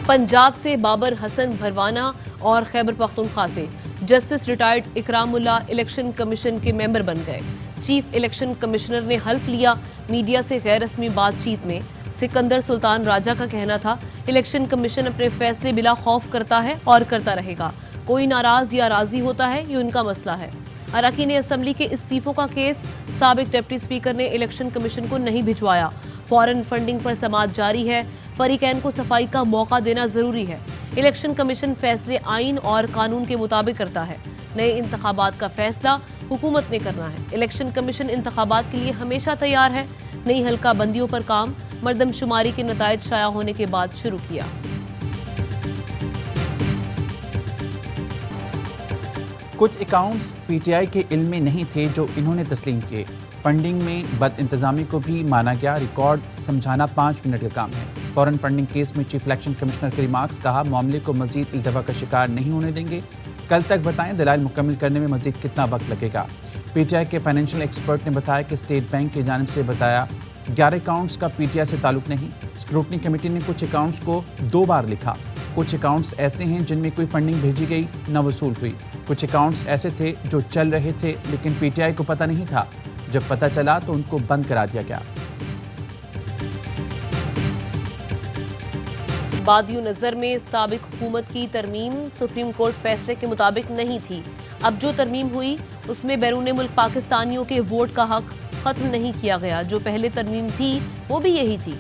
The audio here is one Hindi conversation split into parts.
पंजाब से बाबर हसन भरवाना और खैबर पख्तूनख्वा से justice retired Ikramullah election commission के मेंबर बन गए। चीफ इलेक्शन कमिश्नर ने हल्फ लिया। मीडिया से गैर रस्मी बातचीत में सिकंदर सुल्तान राजा का कहना था, इलेक्शन कमीशन अपने फैसले बिला खौफ करता है और करता रहेगा। कोई नाराज या राजी होता है, ये उनका मसला है। अराकीन असम्बली के इस्तीफों का केस, साबिक डिप्टी स्पीकर ने इलेक्शन कमीशन को नहीं भिजवाया। फॉरेन फंडिंग पर समाअत जारी है। फरीकैन को सफाई का मौका देना जरूरी है। इलेक्शन कमीशन फैसले आइन और कानून के मुताबिक करता है। नए इंतखाबात का फैसला हुकूमत ने करना है। इलेक्शन कमीशन इंतखाबात के लिए हमेशा तैयार है। नई हल्का बंदियों पर काम मर्दमशुमारी के नतायज शाया होने के बाद शुरू किया। कुछ अकाउंट्स पीटीआई के इल्म में नहीं थे जो इन्होंने तस्लीम किए। फंडिंग में बद इंतजामी को भी माना गया। रिकॉर्ड समझाना 5 मिनट का काम है। फॉरेन फंडिंग केस में चीफ इलेक्शन कमिश्नर के रिमार्क्स, कहा मामले को मजीद इल्तवा का शिकार नहीं होने देंगे। कल तक बताएं दलाइल मुकम्मल करने में मजीद कितना वक्त लगेगा। पीटीआई के फाइनेंशियल एक्सपर्ट ने बताया कि स्टेट बैंक की जानिब से बताया 11 अकाउंट्स का पीटीआई से ताल्लुक नहीं। स्क्रूटनी कमेटी ने कुछ अकाउंट्स को 2 बार लिखा। कुछ अकाउंट्स ऐसे हैं जिनमें कोई फंडिंग भेजी गई न वसूल हुई। कुछ अकाउंट्स ऐसे थे जो चल रहे थे लेकिन पीटीआई को पता नहीं था। जब पता चला तो उनको बंद करा दिया गया। बादियो नजर में साबिक हुकूमत की तरमीम सुप्रीम कोर्ट फैसले के मुताबिक नहीं थी। अब जो तरमीम हुई उसमें बैरून मुल्क पाकिस्तानियों के वोट का हक खत्म नहीं किया गया। जो पहले तरमीम थी वो भी यही थी।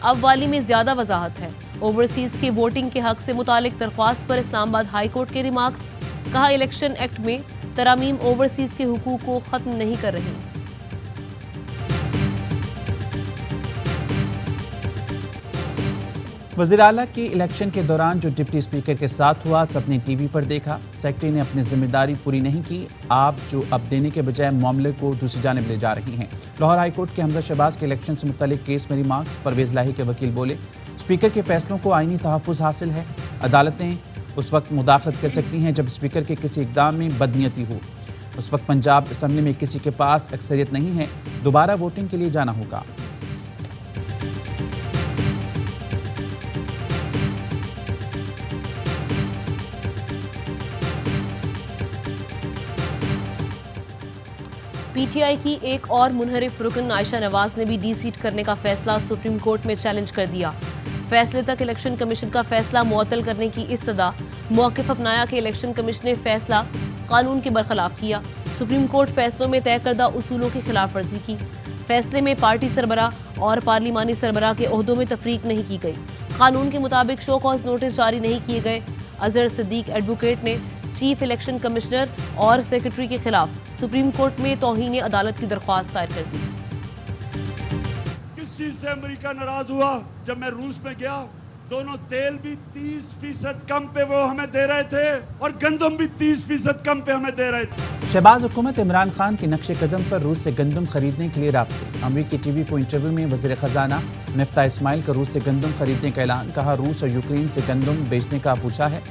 अब वाली में ज्यादा वजाहत है। ओवरसीज के वोटिंग के हक से मुतालिक दरख्वास्त पर इस्लामाबाद हाई कोर्ट के रिमार्क्स, कहा इलेक्शन एक्ट में तरामीम ओवरसीज के हुकूक को खत्म नहीं कर रही। वज़ीर आला के इलेक्शन के दौरान जो डिप्टी स्पीकर के साथ हुआ सबने टीवी पर देखा। सेक्रेटरी ने अपनी जिम्मेदारी पूरी नहीं की। आप जो अब देने के बजाय मामले को दूसरी जानिब ले जा रही हैं। लाहौर हाई कोर्ट के हमजा शहबाज के इलेक्शन से मुतल्लिक केस में रिमार्क्स, परवेज लाही के वकील बोले स्पीकर के फैसलों को आईनी तहफ़्फ़ुज़ हासिल है। अदालतें उस वक्त मुदाखलत कर सकती हैं जब स्पीकर के किसी इक़दाम में बदनीयती हो। उस वक्त पंजाब असम्बली में किसी के पास अक्सरियत नहीं है। दोबारा वोटिंग के लिए जाना होगा। पीटीआई की एक और मुनहरिफ रुकन आयशा नवाज ने भी डी सीट करने का फैसला सुप्रीम कोर्ट में चैलेंज कर दिया। फैसले तक इलेक्शन कमीशन का फैसला मुअत्तल करने की इस्तदा। मौक़िफ़ अपनाया कि इलेक्शन कमीशन ने फैसला कानून के बरखिलाफ किया। सुप्रीम कोर्ट फैसलों में तय करदा उसूलों की खिलाफ वर्जी की। फैसले में पार्टी सरबराह और पार्लिमानी सरबराह के ओहदों में तफरीक नहीं की गई। कानून के मुताबिक शो कॉज नोटिस जारी नहीं किए गए। अजहर सिद्दीक एडवोकेट ने चीफ इलेक्शन कमिश्नर और सेक्रेटरी के खिलाफ सुप्रीम कोर्ट में तौहीन अदालत की दरख्वास्त दायर कर दी। किस चीज से अमेरिका नाराज हुआ? जब मैं रूस में गया, दोनों तेल भी 30% कम पे वो हमें दे रहे थे और गंदम भी 30% कम पे हमें दे रहे थे। शहबाज हुकूमत इमरान खान के नक्शे कदम पर रूस से गंदम खरीदने के लिए राब्ते। अमरीकी टीवी को इंटरव्यू में वज़ीर ख़जाना मिफ्ता इस्माइल का रूस से गंदम खरीदने का ऐलान। कहा रूस और यूक्रेन से गंदम बेचने का पूछा है,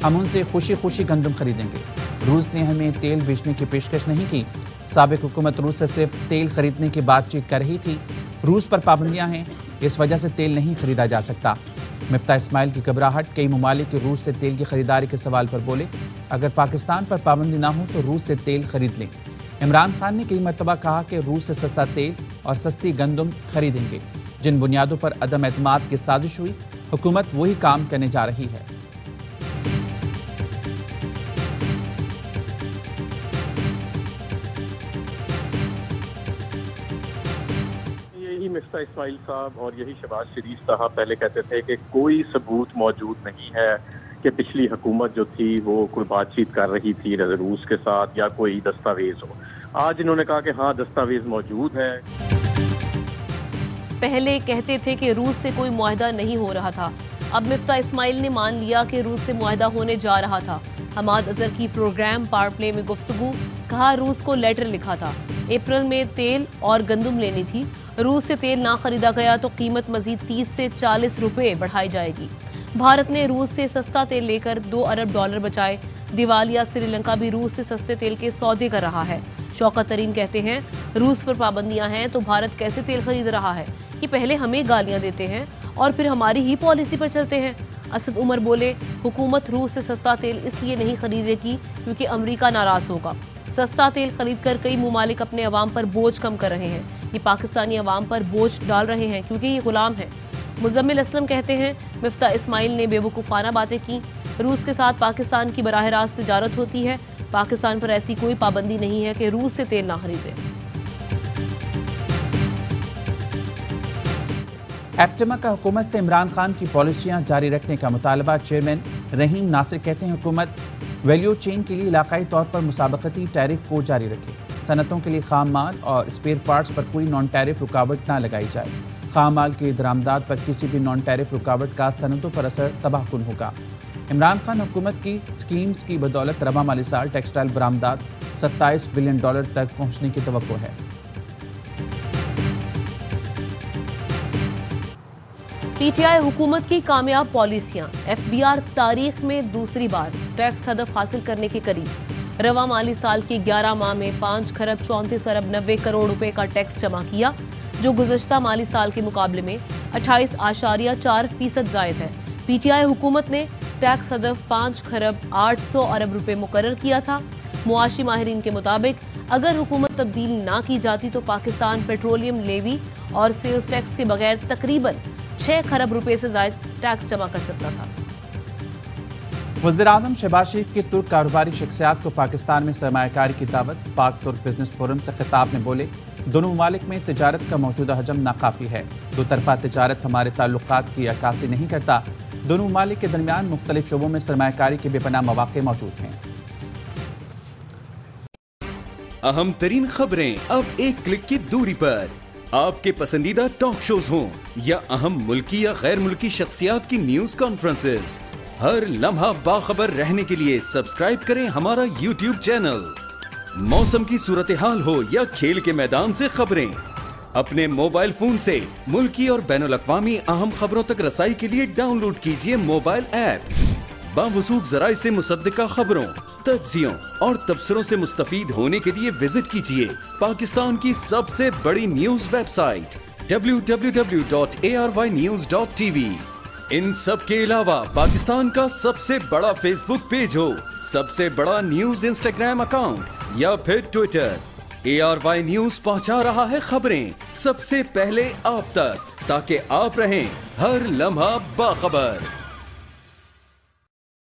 हम उनसे खुशी खुशी गंदम खरीदेंगे। रूस ने हमें तेल बेचने की पेशकश नहीं की। साबिक हुकूमत रूस से सिर्फ तेल खरीदने की बातचीत कर रही थी। रूस पर पाबंदियां हैं, इस वजह से तेल नहीं खरीदा जा सकता। मिफ्ता इस्माइल की घबराहट। कई ममालिक रूस से तेल की खरीदारी के सवाल पर बोले अगर पाकिस्तान पर पाबंदी ना हो तो रूस से तेल खरीद लें। इमरान खान ने कई मरतबा कहा कि रूस से सस्ता तेल और सस्ती गंदम खरीदेंगे। जिन बुनियादों पर अदम एतमाद की साजिश हुई, हुकूमत वही काम करने जा रही है। मिफ्ता इस्माइल साहब और यही शहबाज शरीफ साहब पहले कहते थे कि कोई सबूत मौजूद नहीं है कि पिछली हुकूमत जो थी वो कोई बातचीत कर रही थी रूस के साथ या कोई दस्तावेज हो। आज इन्होंने कहा कि हाँ दस्तावेज मौजूद है। पहले कहते थे कि रूस से कोई मुआहदा नहीं हो रहा था। अब मिफ्ता इस्माइल ने मान लिया कि रूस से मुआहदा होने जा रहा था। हमाद अजहर की प्रोग्राम पावर प्ले में गुफ्तगू। कहा रूस को लेटर लिखा था, अप्रैल में तेल और गंदम लेनी थी। रूस से तेल ना खरीदा गया तो कीमत मजीद 30 से 40 रुपए बढ़ाई जाएगी। भारत ने रूस से सस्ता तेल लेकर $2 अरब बचाए। दिवालिया श्रीलंका भी रूस से सस्ते तेल के सौदे कर रहा है। शौकत तरीन कहते हैं रूस पर पाबंदियां हैं तो भारत कैसे तेल खरीद रहा है। ये पहले हमें गालियां देते हैं और फिर हमारी ही पॉलिसी पर चलते हैं। असद उमर बोले, हुकूमत रूस से सस्ता तेल इसलिए नहीं खरीदेगी क्योंकि अमेरिका नाराज होगा। सस्ता तेल खरीदकर कई ममालिक अपने अवाम पर बोझ कम कर रहे हैं। ये पाकिस्तानी अवाम पर बोझ डाल रहे हैं क्योंकि ये गुलाम है। मुजम्मिल असलम कहते हैं, मिफ्ता इस्माइल ने बेवकूफ़ाना बातें की। रूस के साथ पाकिस्तान की बराह रास्त तिजारत होती है। पाकिस्तान पर ऐसी कोई पाबंदी नहीं है कि रूस से तेल ना खरीदे। एप्टेमा का हुकूमत से इमरान खान की पॉलिसियां जारी रखने का मुतालबा। चेयरमैन रहीम नासिर कहते हैं, हुकूमत वैल्यू चेन के लिए इलाकाई तौर पर मुसाबकती टैरिफ को जारी रखे। सनतों के लिए खाम माल और स्पेयर पार्ट्स पर कोई नॉन टैरिफ रुकावट ना लगाई जाए। खाम माल की दरामदाद पर किसी भी नॉन टैरिफ रुकावट का सनतों पर असर तबाहकुन होगा। इमरान खान हुकूमत की स्कीम्स की बदौलत रवा माली साल टेक्सटाइल बरामदाद $27 बिलियन तक पहुँचने की तवक्को है। पीटीआई हुकूमत की कामयाब पॉलिसियां। एफबीआर तारीख में दूसरी बार टैक्स हदफ हासिल करने के करीब। रवा माली साल के 11 माह में 5 खरब 34 अरब 90 करोड़ रुपए का टैक्स जमा किया, जो गुज़श्ता माली साल के मुकाबले में 28.4% जायद है। पीटीआई हुकूमत ने टैक्स हदफ 5 खरब 800 अरब रुपए मुकर्रर किया था। मुआशी माहिरीन के मुताबिक अगर हुकूमत तब्दील ना की जाती तो पाकिस्तान पेट्रोलियम लेवी और सेल्स टैक्स के बगैर तकरीबन 6 खरब रुपए से ज्यादा टैक्स जमा कर सकता था। वज़ीर-ए-आज़म शहबाज शरीफ के तुर्क कारोबारी शख्सियात को पाकिस्तान में सरमायाकारी की दावत। पाक तुर्क बिजनेस फोरम से खिताब में बोले, दोनों ममालिक में तिजारत का मौजूदा हजम नाकाफी है। दो तरफा तिजारत हमारे ताल्लुकात की अक्कासी नहीं करता। दोनों ममालिक के दरमियान मुख्तलिफ शोबों में सरमायाकारी के बेपनाह मौक़े मौजूद हैं। अहम तरीन खबरें अब एक क्लिक की दूरी पर। आपके पसंदीदा टॉक शोज हों या अहम मुल्की या गैर मुल्की शख्सियात की न्यूज कॉन्फ्रेंसेस, हर लम्हा बाखबर रहने के लिए सब्सक्राइब करें हमारा YouTube चैनल। मौसम की सूरत हाल हो या खेल के मैदान से खबरें, अपने मोबाइल फोन से मुल्की और बैनुल-अक़वामी अहम खबरों तक रसाई के लिए डाउनलोड कीजिए मोबाइल ऐप। बावसूख ज़राए से मुसद्दिका खबरों, तज्ज़ियों और तबसरों से मुस्तफीद होने के लिए विजिट कीजिए पाकिस्तान की सबसे बड़ी न्यूज वेबसाइट www.arYnews.tv। इन सब के अलावा पाकिस्तान का सबसे बड़ा फेसबुक पेज हो, सबसे बड़ा न्यूज इंस्टाग्राम अकाउंट या फिर ट्विटर, ARY न्यूज पहुंचा रहा है खबरें सबसे पहले आप तक, ताकि आप रहें हर लम्हा बाखबर।